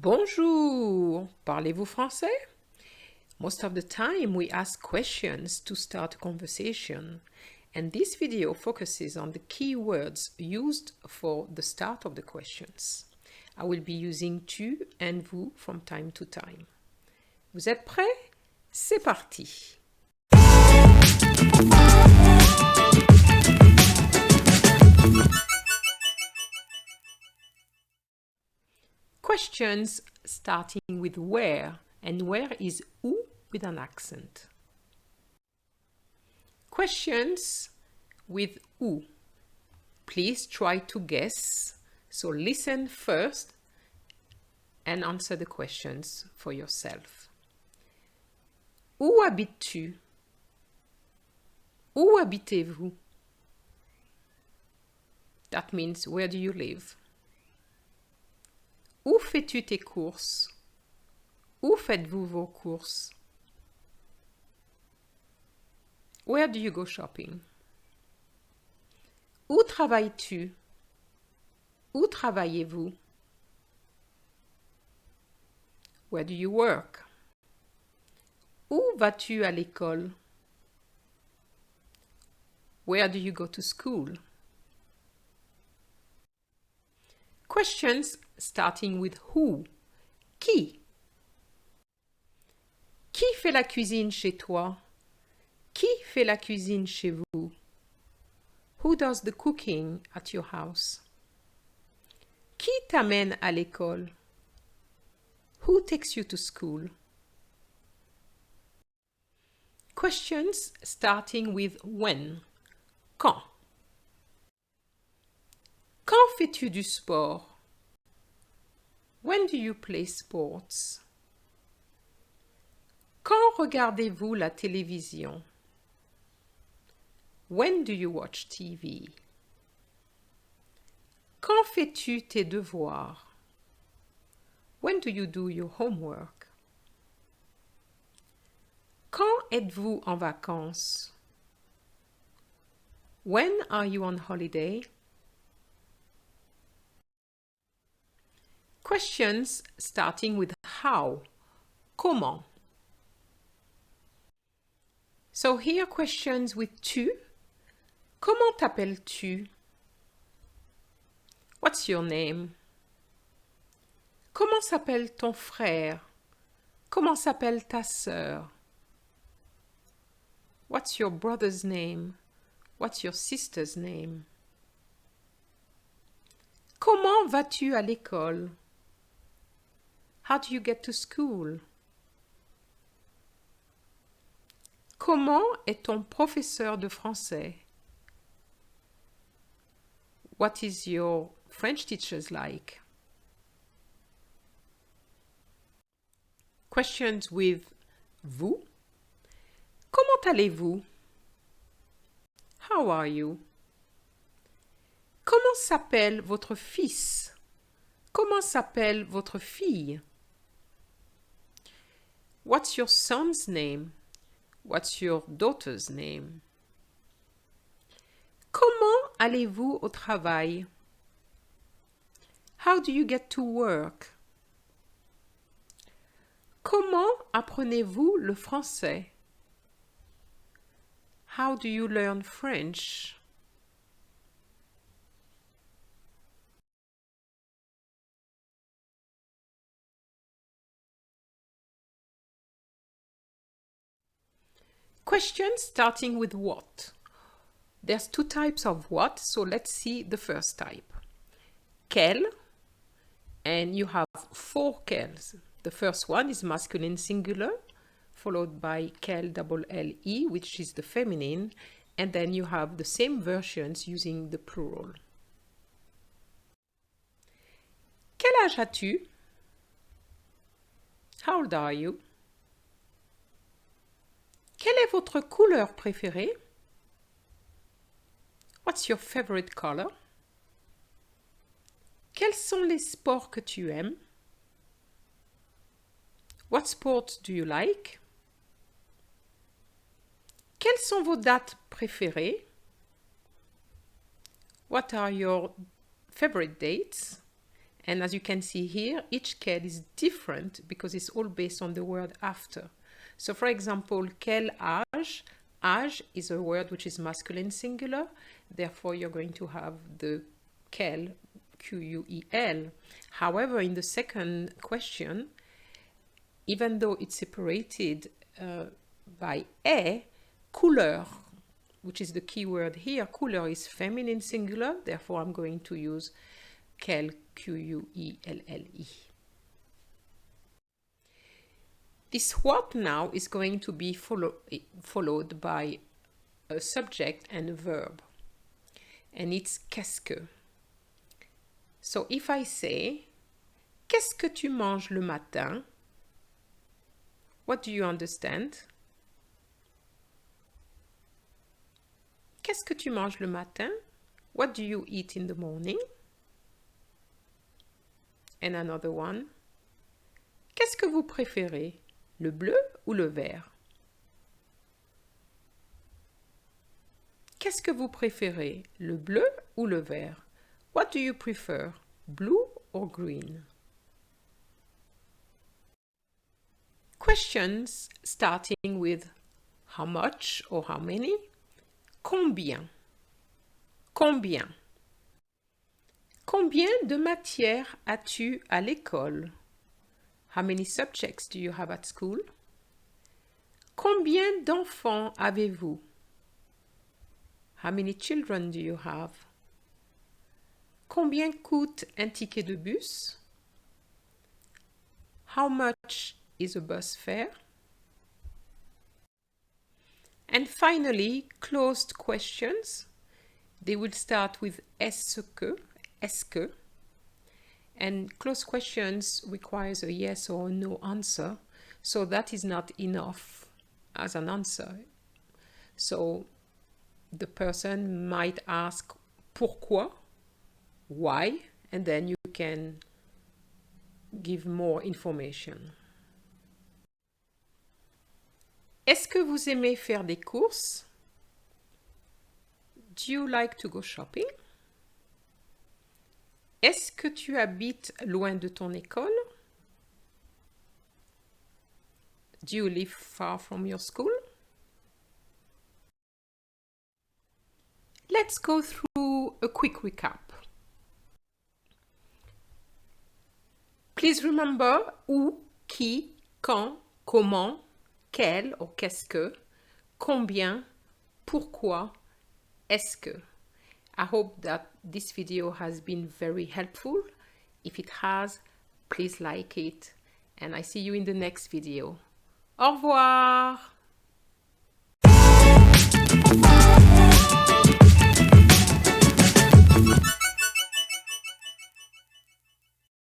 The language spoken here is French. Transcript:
Bonjour! Parlez-vous français? Most of the time we ask questions to start a conversation, and this video focuses on the key words used for the start of the questions. I will be using tu and vous from time to time. Vous êtes prêts? C'est parti! Questions starting with where, and where is où with an accent. Questions with où. Please try to guess, so listen first and answer the questions for yourself. Où habites-tu? Où habitez-vous? That means where do you live? Où fais-tu tes courses? Où faites-vous vos courses? Where do you go shopping? Où travailles-tu? Où travaillez-vous? Where do you work? Où vas-tu à l'école? Where do you go to school? Questions starting with who. Qui? Qui fait la cuisine chez toi? Qui fait la cuisine chez vous? Who does the cooking at your house? Qui t'amène à l'école? Who takes you to school? Questions starting with when. Quand? Quand fais-tu du sport? When do you play sports? Quand regardez-vous la télévision? When do you watch TV? Quand fais-tu tes devoirs? When do you do your homework? Quand êtes-vous en vacances? When are you on holiday? Questions starting with how. Comment. So here questions with tu. Comment t'appelles-tu? What's your name? Comment s'appelle ton frère? Comment s'appelle ta sœur? What's your brother's name? What's your sister's name? Comment vas-tu à l'école? How do you get to school? Comment est ton professeur de français? What is your French teacher's like? Questions with vous. Comment allez-vous? How are you? Comment s'appelle votre fils? Comment s'appelle votre fille? What's your son's name? What's your daughter's name? Comment allez-vous au travail? How do you get to work? Comment apprenez-vous le français? How do you learn French? Questions starting with what. There's two types of what, so let's see the first type. Quel, and you have four quels. The first one is masculine singular, followed by quel double L-E, which is the feminine, and then you have the same versions using the plural. Quel âge as-tu? How old are you? Quelle est votre couleur préférée? What's your favorite color? Quels sont les sports que tu aimes? What sports do you like? Quelles sont vos dates préférées? What are your favorite dates? And as you can see here, each quel is different because it's all based on the word after. So for example, quel âge? Âge is a word which is masculine singular. Therefore, you're going to have the quel, Q-U-E-L. However, in the second question, even though it's separated by a, couleur, which is the key word here, couleur is feminine singular. Therefore, I'm going to use quel, Q-U-E-L-L-E. This what now is going to be followed by a subject and a verb. And it's qu'est-ce que. So if I say, qu'est-ce que tu manges le matin? What do you understand? Qu'est-ce que tu manges le matin? What do you eat in the morning? And another one. Qu'est-ce que vous préférez? Le bleu ou le vert? Qu'est-ce que vous préférez? Le bleu ou le vert? What do you prefer? Blue or green? Questions starting with how much or how many? Combien? Combien? Combien de matières as-tu à l'école? How many subjects do you have at school? Combien d'enfants avez-vous? How many children do you have? Combien coûte un ticket de bus? How much is a bus fare? And finally, closed questions. They will start with est-ce que, and closed questions requires a yes or a no answer, so that is not enough as an answer. So the person might ask pourquoi, why, and then you can give more information. Est-ce que vous aimez faire des courses? Do you like to go shopping? Est-ce que tu habites loin de ton école? Do you live far from your school? Let's go through a quick recap. Please remember où, qui, quand, comment, quel or qu'est-ce que, combien, pourquoi, est-ce que. I hope that this video has been very helpful. If it has, please like it, and I see you in the next video. Au revoir!